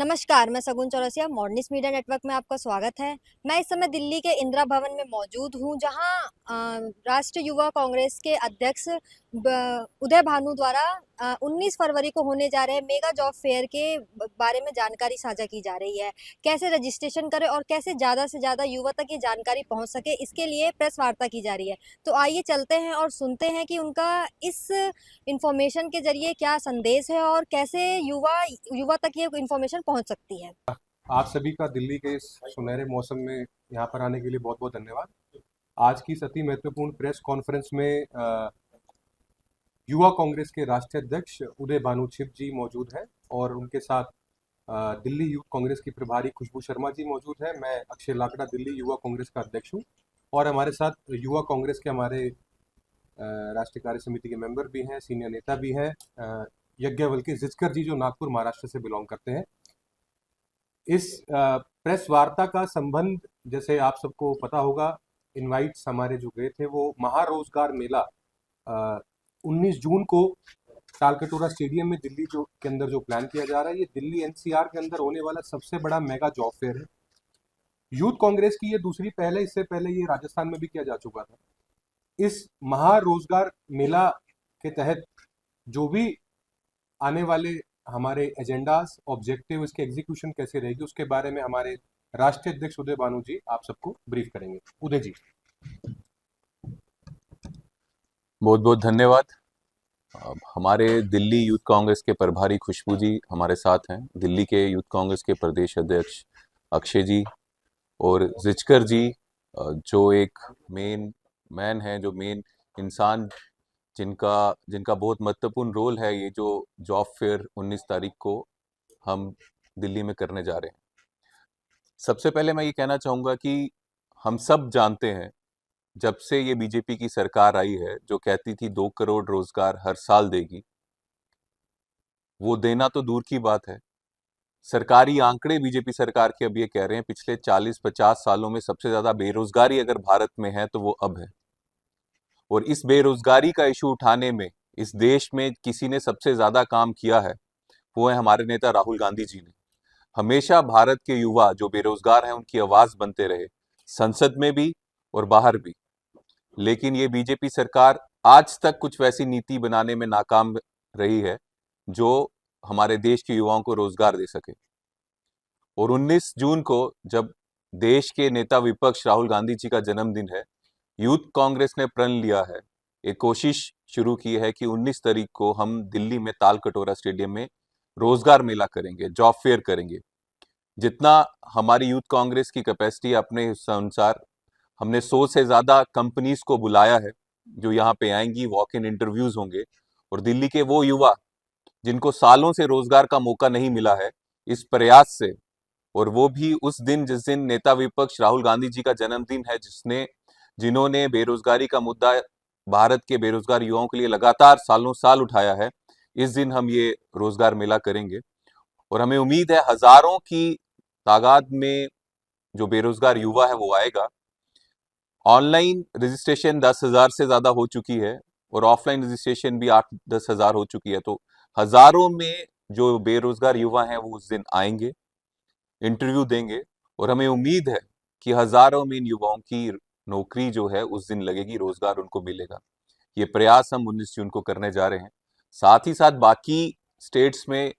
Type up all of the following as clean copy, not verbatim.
नमस्कार, मैं सगुन चौरसिया, मॉर्निंग मीडिया नेटवर्क में आपका स्वागत है। मैं इस समय दिल्ली के इंदिरा भवन में मौजूद हूँ, जहाँ राष्ट्रीय युवा कांग्रेस के अध्यक्ष उदय भानु द्वारा 19 फरवरी को होने जा रहे मेगा जॉब फेयर के बारे में जानकारी साझा की जा रही है। कैसे रजिस्ट्रेशन करें और कैसे ज़्यादा से ज़्यादा युवा तक ये जानकारी पहुँच सके, इसके लिए प्रेस वार्ता की जा रही है। तो आइए चलते हैं और सुनते हैं कि उनका इस इंफॉर्मेशन के जरिए क्या संदेश है और कैसे युवा तक ये इंफॉर्मेशन पहुंच सकती है। आप सभी का दिल्ली के इस सुनहरे मौसम में यहाँ पर आने के लिए बहुत बहुत धन्यवाद। आज की इस अति महत्वपूर्ण प्रेस कॉन्फ्रेंस में युवा कांग्रेस के राष्ट्रीय अध्यक्ष उदय भानु छिप जी मौजूद हैं और उनके साथ दिल्ली यूथ कांग्रेस की प्रभारी खुशबू शर्मा जी मौजूद है। मैं अक्षय लाकड़ा दिल्ली युवा कांग्रेस का अध्यक्ष हूँ और हमारे साथ युवा कांग्रेस के हमारे राष्ट्रीय कार्य समिति के मेंबर भी हैं, सीनियर नेता भी हैं, यज्ञवल्की जिचकर जी जो नागपुर महाराष्ट्र से बिलोंग करते हैं। इस प्रेस वार्ता का संबंध, जैसे आप सबको पता होगा, इनवाइट्स हमारे जो गए थे वो महारोजगार मेला 19 जून को तालकटोरा स्टेडियम में दिल्ली जो के अंदर जो प्लान किया जा रहा है, ये दिल्ली एनसीआर के अंदर होने वाला सबसे बड़ा मेगा जॉब फेयर है। यूथ कांग्रेस की ये दूसरी पहल है, इससे पहले ये राजस्थान में भी किया जा चुका था। इस महारोजगार मेला के तहत जो भी आने वाले हमारे एजेंडास, ऑब्जेक्टिव, इसके एग्जीक्यूशन कैसे रहेगी, उसके बारे में हमारे राष्ट्रीय अध्यक्ष उदय भानु जी आप सबको ब्रीफ करेंगे। उदय जी। बहुत बहुत धन्यवाद। हमारे दिल्ली यूथ कांग्रेस के प्रभारी खुशबू जी हमारे साथ हैं, दिल्ली के यूथ कांग्रेस के प्रदेश अध्यक्ष अक्षय जी और जिचकर जी, जो एक मैन है, जो मेन इंसान जिनका बहुत महत्वपूर्ण रोल है ये जो जॉब फेयर 19 तारीख को हम दिल्ली में करने जा रहे हैं। सबसे पहले मैं ये कहना चाहूँगा कि हम सब जानते हैं, जब से ये बीजेपी की सरकार आई है जो कहती थी 2 करोड़ रोजगार हर साल देगी, वो देना तो दूर की बात है। सरकारी आंकड़े बीजेपी सरकार के अब ये कह रहे हैं पिछले 40-50 सालों में सबसे ज्यादा बेरोजगारी अगर भारत में है तो वो अब है। और इस बेरोजगारी का इशू उठाने में इस देश में किसी ने सबसे ज्यादा काम किया है, वो है हमारे नेता राहुल गांधी जी ने। हमेशा भारत के युवा जो बेरोजगार हैं उनकी आवाज बनते रहे, संसद में भी और बाहर भी। लेकिन ये बीजेपी सरकार आज तक कुछ वैसी नीति बनाने में नाकाम रही है जो हमारे देश के युवाओं को रोजगार दे सके। और 19 जून को जब देश के नेता विपक्ष राहुल गांधी जी का जन्मदिन है, यूथ कांग्रेस ने प्रण लिया है, एक कोशिश शुरू की है कि 19 तारीख को हम दिल्ली में तालकटोरा स्टेडियम में रोजगार मेला करेंगे, जॉब फेयर करेंगे। जितना हमारी यूथ कांग्रेस की कैपेसिटी, अपने अनुसार हमने 100 से ज्यादा कंपनीज को बुलाया है जो यहाँ पे आएंगी, वॉक इन इंटरव्यूज होंगे। और दिल्ली के वो युवा जिनको सालों से रोजगार का मौका नहीं मिला है, इस प्रयास से, और वो भी उस दिन जिस दिन नेता विपक्ष राहुल गांधी जी का जन्मदिन है, जिन्होंने बेरोजगारी का मुद्दा भारत के बेरोजगार युवाओं के लिए लगातार सालों साल उठाया है, इस दिन हम ये रोजगार मेला करेंगे। और हमें उम्मीद है हजारों की तादाद में जो बेरोजगार युवा है वो आएगा। ऑनलाइन रजिस्ट्रेशन 10,000 से ज्यादा हो चुकी है और ऑफलाइन रजिस्ट्रेशन भी 8-10 हजार हो चुकी है। तो हजारों में जो बेरोजगार युवा हैं वो उस दिन आएंगे, इंटरव्यू देंगे, और हमें उम्मीद है कि हजारों में इन युवाओं की नौकरी जो है उस दिन लगेगी, रोजगार उनको मिलेगा। ये प्रयास हम 19 जून को करने जा रहे हैं। साथ ही साथ बाकी स्टेट्स में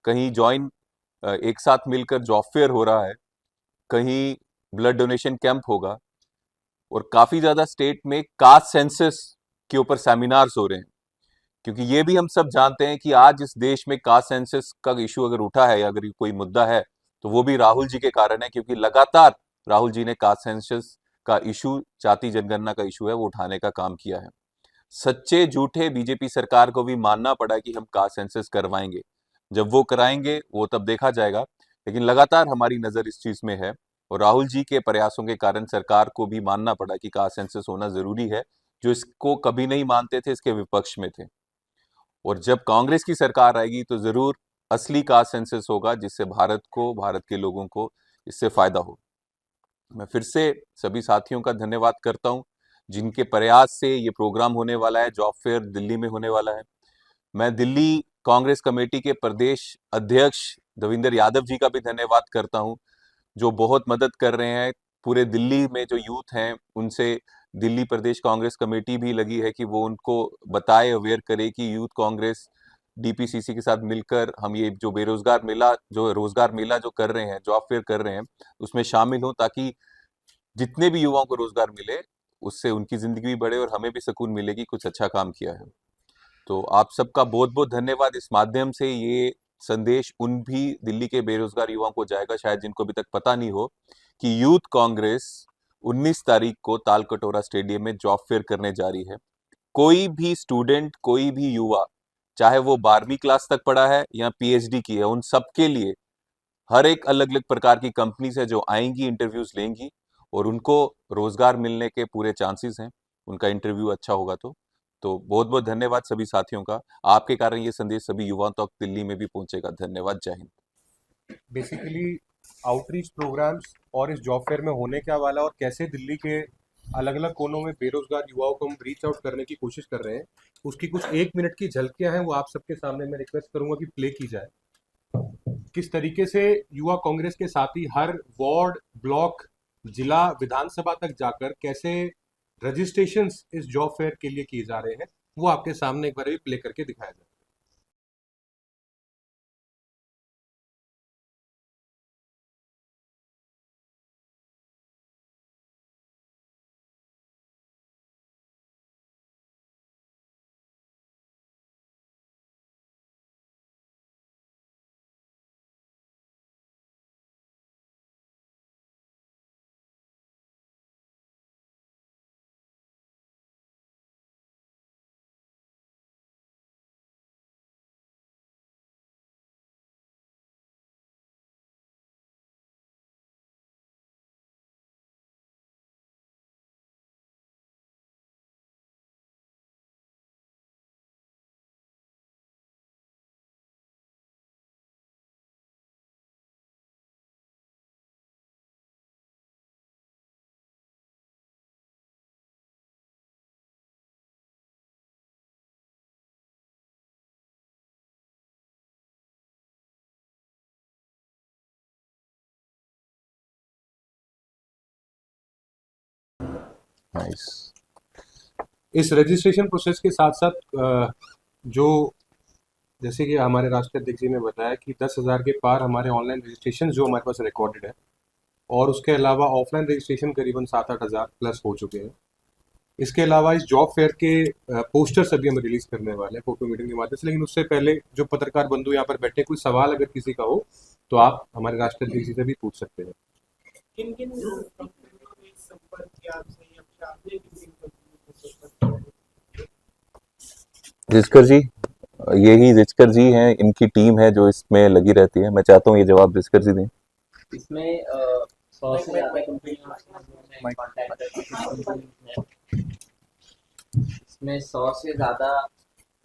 कहीं एक साथ मिलकर जॉब फेयर हो रहा है, कहीं ब्लड डोनेशन कैंप होगा, और काफी ज्यादा स्टेट में कास्ट सेंसस के ऊपर सेमिनार्स हो रहे हैं। क्योंकि ये भी हम सब जानते हैं कि आज इस देश में कास्ट सेंसस का इशू अगर उठा है या अगर कोई मुद्दा है तो वो भी राहुल जी के कारण है, क्योंकि लगातार राहुल जी ने कास्ट सेंसस का इशू, जाति जनगणना का इशू है, वो उठाने का काम किया है। सच्चे झूठे बीजेपी सरकार को भी मानना पड़ा कि हम कास्ट सेंसस करवाएंगे। जब वो कराएंगे वो तब देखा जाएगा, लेकिन लगातार हमारी नजर इस चीज में है। और राहुल जी के प्रयासों के कारण सरकार को भी मानना पड़ा कि कास्ट सेंसस होना जरूरी है, जो इसको कभी नहीं मानते थे, इसके विपक्ष में थे। और जब कांग्रेस की सरकार आएगी तो जरूर असली कास्ट सेंसस होगा, जिससे भारत को, भारत के लोगों को इससे फायदा हो। मैं फिर से सभी साथियों का धन्यवाद करता हूं जिनके प्रयास से ये प्रोग्राम होने वाला है, जॉब फेयर दिल्ली में होने वाला है। मैं दिल्ली कांग्रेस कमेटी के प्रदेश अध्यक्ष देवेंद्र यादव जी का भी धन्यवाद करता हूँ, जो बहुत मदद कर रहे हैं। पूरे दिल्ली में जो यूथ हैं उनसे दिल्ली प्रदेश कांग्रेस कमेटी भी लगी है कि वो उनको बताए, अवेयर करे कि यूथ कांग्रेस डीपीसीसी के साथ मिलकर हम ये जो रोजगार मेला जो कर रहे हैं, जॉब फेयर कर रहे हैं, उसमें शामिल हो, ताकि जितने भी युवाओं को रोजगार मिले उससे उनकी जिंदगी भी बढ़े और हमें भी सुकून मिले कि कुछ अच्छा काम किया है। तो आप सबका बहुत बहुत धन्यवाद। इस माध्यम से ये संदेश उन भी दिल्ली के बेरोजगार युवाओं को जाएगा, शायद जिनको अभी तक पता नहीं हो, कि यूथ कांग्रेस 19 तारीख को तालकटोरा स्टेडियम में जॉब फेयर करने जा रही है। कोई भी स्टूडेंट, कोई भी युवा, चाहे वो 12वीं क्लास तक पढ़ा है या पीएचडी की है, उन सबके लिए हर एक अलग अलग प्रकार की कंपनी से जो आएंगी, इंटरव्यूज लेंगी और उनको रोजगार मिलने के पूरे चांसेस हैं, उनका इंटरव्यू अच्छा होगा तो बहुत बहुत धन्यवाद सभी साथियों का। आपके कारण ये संदेश सभी युवाओं तक दिल्ली में भी पहुंचेगा। धन्यवाद। जय हिंद। बेसिकली आउटरीच प्रोग्राम्स और इस जॉब फेयर में होने क्या वाला और कैसे दिल्ली के अलग अलग कोनों में बेरोजगार युवाओं को हम रीच आउट करने की कोशिश कर रहे हैं, उसकी कुछ 1 मिनट की झलकियां हैं, वो आप सबके सामने मैं रिक्वेस्ट करूंगा कि प्ले की जाए। किस तरीके से युवा कांग्रेस के साथी हर वार्ड, ब्लॉक, जिला, विधानसभा तक जाकर कैसे रजिस्ट्रेशंस इस जॉब फेयर के लिए किए जा रहे हैं, वो आपके सामने एक बार भी प्ले करके दिखाया जाए। नाइस। इस रजिस्ट्रेशन प्रोसेस के साथ साथ जो जैसे कि हमारे राष्ट्रीय अध्यक्ष जी ने बताया कि 10,000 के पार हमारे ऑनलाइन रजिस्ट्रेशन जो हमारे पास रिकॉर्डेड है, और उसके अलावा ऑफलाइन रजिस्ट्रेशन करीबन 7-8 हज़ार प्लस हो चुके हैं। इसके अलावा इस जॉब फेयर के पोस्टर्स अभी हम रिलीज करने वाले हैं फोटो मीटिंग के माध्यम से, लेकिन उससे पहले जो पत्रकार बंधु यहाँ पर बैठे, कोई सवाल अगर किसी का हो तो आप हमारे राष्ट्रीय अध्यक्ष जी से भी पूछ सकते हैं। किन किन कंपनियों ने संपर्क किया आपसे या फिर आपने किन किन कंपनियों से संपर्क किया? रिचकर जी, यही रिचकर जी हैं, इनकी टीम है जो इसमें लगी रहती है। मैं चाहता हूँ ये जवाब रिचकर जी दें। इसमें 100 से ज़्यादा कंपनियों से कॉन्टैक्ट करके इसमें 100 से ज़्यादा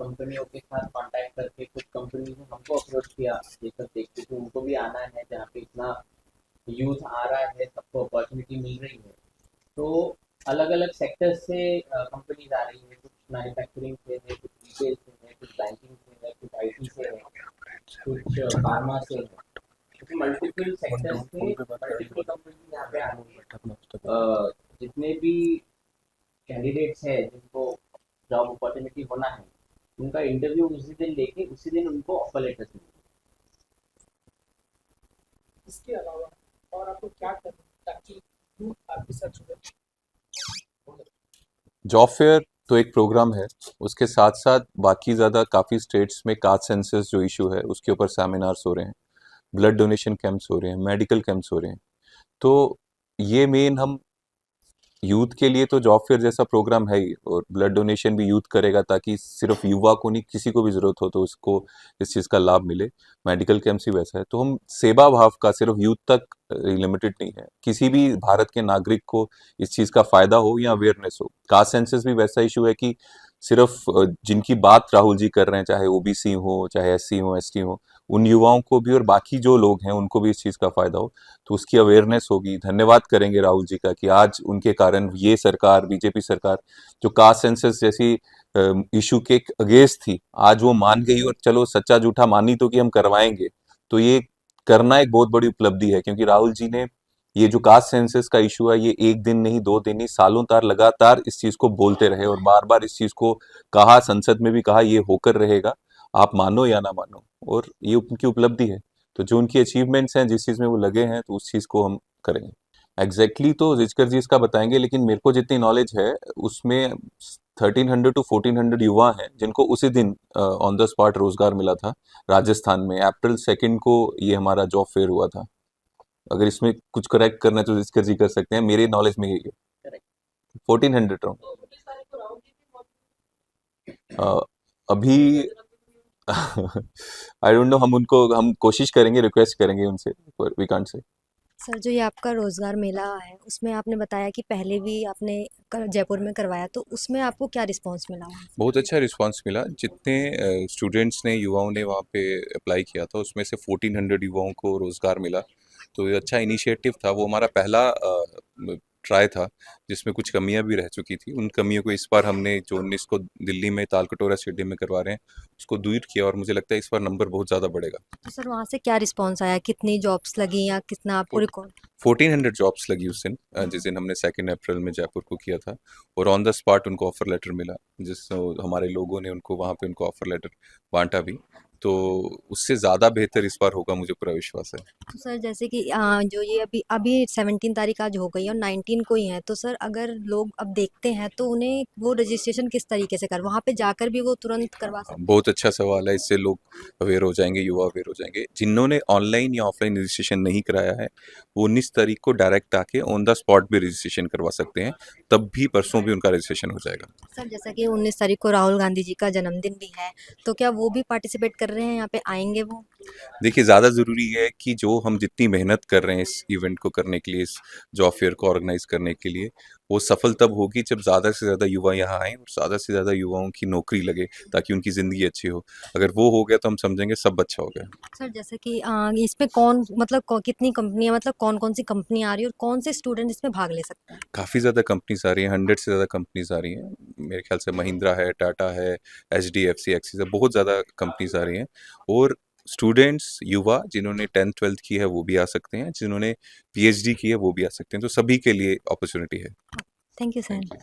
कंपनियों के साथ कांटेक्ट करके कुछ कंपनी ने हमको अप्रोच किया, ये सब देखते कि उनको भी आना है जहाँ पे इतना यूथ आ रहा है, सबको अपॉर्चुनिटी मिल रही है। तो अलग अलग सेक्टर से कंपनीज आ रही है, कुछ मैन्युफैक्चरिंग से है, कुछ रिटेल से है, कुछ बैंकिंग से है, कुछ आईटी से है, कुछ फार्मा से है, मल्टीपल सेक्टर्स से मल्टीपल कंपनी यहाँ पे आ रही है। जितने भी कैंडिडेट्स हैं जिनको जॉब अपॉर्चुनिटी होना है, उनका इंटरव्यू उसी दिन लेके उसी दिन उनको ऑफर लेटर मिलेगा। इसके अलावा और आपको क्या करना है ताकि यूथ आपके साथ जुड़े? जॉब फेयर तो एक प्रोग्राम है, उसके साथ साथ बाकी ज़्यादा काफ़ी स्टेट्स में कास्ट सेंसस जो इशू है उसके ऊपर सेमिनार्स हो रहे हैं, ब्लड डोनेशन कैंप्स हो रहे हैं, मेडिकल कैंप्स हो रहे हैं। तो ये मेन हम यूथ के लिए तो जॉब फेयर जैसा प्रोग्राम है ही, और ब्लड डोनेशन भी यूथ करेगा ताकि सिर्फ युवा को नहीं, किसी को भी ज़रूरत हो तो उसको इस चीज़ का लाभ मिले। मेडिकल कैंप्स भी वैसा है। तो हम सेवा भाव का सिर्फ यूथ तक लिमिटेड नहीं है, किसी भी भारत के नागरिक को इस चीज़ का फायदा हो या अवेयरनेस हो। कास्ट सेंसस भी वैसा इशू है कि सिर्फ जिनकी बात राहुल जी कर रहे हैं, चाहे ओबीसी हो, चाहे एससी हो, एसटी हो, उन युवाओं को भी और बाकी जो लोग हैं उनको भी इस चीज़ का फायदा हो, तो उसकी अवेयरनेस होगी। धन्यवाद करेंगे राहुल जी का कि आज उनके कारण ये सरकार, बीजेपी सरकार, जो कास्ट सेंसस जैसी इशू के अगेंस्ट थी, आज वो मान गई और चलो सच्चा झूठा मानी तो कि हम करवाएंगे। तो ये करना एक बहुत बड़ी उपलब्धि है, क्योंकि राहुल जी ने ये जो कास्ट सेंसस का इशू है, ये एक दिन नहीं, 2 दिन नहीं, सालों तार लगातार इस चीज को बोलते रहे और बार बार इस चीज को कहा, संसद में भी कहा ये होकर रहेगा, आप मानो या ना मानो, और ये उनकी उपलब्धि है। तो जो उनकी अचीवमेंट्स हैं, जिस चीज में वो लगे हैं, तो उस चीज को हम करेंगे। एग्जैक्टली तो जिचकर जी इसका बताएंगे, लेकिन मेरे को जितनी नॉलेज है उसमें 1300 to 1400 युवा हैं जिनको उसी दिन ऑन द स्पॉट रोजगार मिला था राजस्थान में। अप्रैल 2 को ये हमारा जॉब फेयर हुआ था। अगर इसमें कुछ करेक्ट करना है तो जिचकर जी कर सकते हैं, मेरे नॉलेज में यही है। Correct. 1400 राउंड अभी आई डोंट नो, हम कोशिश करेंगे, रिक्वेस्ट करेंगे उनसे, वी कांट से। सर जो ये आपका रोजगार मेला है उसमें आपने बताया कि पहले भी आपने जयपुर में करवाया, तो उसमें आपको क्या रिस्पांस मिला वहाँ से? बहुत अच्छा रिस्पांस मिला। जितने स्टूडेंट्स ने, युवाओं ने वहाँ पे अप्लाई किया था, उसमें से 1400 युवाओं को रोज़गार मिला। तो ये अच्छा इनिशिएटिव था। वो हमारा पहला ट्राई था जिसमें कुछ कमियां भी रह चुकी थी। उन कमियों को इस बार हमने, जो 19 को दिल्ली में तालकटोरा स्टेडियम में करवा रहे हैं, उसको दूर किया, और मुझे लगता है इस बार नंबर बहुत ज़्यादा बढ़ेगा। तो सर वहाँ से क्या रिस्पांस आया, कितनी जॉब्स लगी या कितना आपको रिकॉर्ड? 1400 जॉब्स लगी उस दिन, जिस दिन हमने 2 अप्रैल में जयपुर को किया था, और ऑन द स्पॉट उनको ऑफर लेटर मिला, जिस हमारे लोगों ने उनको वहाँ पे उनको ऑफर लेटर बांटा भी। तो उससे ज़्यादा बेहतर इस बार होगा, मुझे पूरा विश्वास है। तो सर जैसे कि जो ये अभी अभी 17 तारीख आज हो गई और 19 को ही है, तो सर अगर लोग अब देखते हैं तो उन्हें वो रजिस्ट्रेशन किस तरीके से कर, वहाँ पे जाकर भी वो तुरंत करवा सकते हैं? बहुत अच्छा सवाल है। इससे लोग अवेयर हो जाएंगे, युवा अवेयर हो जाएंगे। जिन्होंने ऑनलाइन या ऑफलाइन रजिस्ट्रेशन नहीं कराया है, वो 19 तारीख को डायरेक्ट आके ऑन द स्पॉट भी रजिस्ट्रेशन करवा सकते हैं। तब भी परसों भी उनका रजिस्ट्रेशन हो जाएगा। सर जैसा कि 19 तारीख को राहुल गांधी जी का जन्मदिन भी है, तो क्या वो भी पार्टिसिपेट कर रहे हैं, यहाँ पे आएंगे वो? देखिए, ज़्यादा ज़रूरी है कि जो हम जितनी मेहनत कर रहे हैं इस इवेंट को करने के लिए, इस जॉब फेयर को ऑर्गेनाइज करने के लिए, वो सफल तब होगी जब ज़्यादा से ज़्यादा युवा यहाँ आएँ और ज़्यादा से ज़्यादा युवाओं की नौकरी लगे, ताकि उनकी ज़िंदगी अच्छी हो। अगर वो हो गया तो हम समझेंगे सब अच्छा हो गया। सर जैसे कि इसमें कौन मतलब कितनी कंपनियां, मतलब कौन कौन सी कंपनी आ रही है और कौन से स्टूडेंट इसमें भाग ले सकते हैं? काफ़ी ज़्यादा कंपनीज आ रही हैं, 100 से ज़्यादा कंपनीज आ रही हैं। मेरे ख्याल से महिंद्रा है, टाटा है, HDFC, एक्सिस है, बहुत ज़्यादा कंपनीज आ रही हैं। और स्टूडेंट्स, युवा जिन्होंने 10th 12th की है वो भी आ सकते हैं, जिन्होंने PhD की है वो भी आ सकते हैं। तो सभी के लिए अपॉर्चुनिटी है। Thank you sir.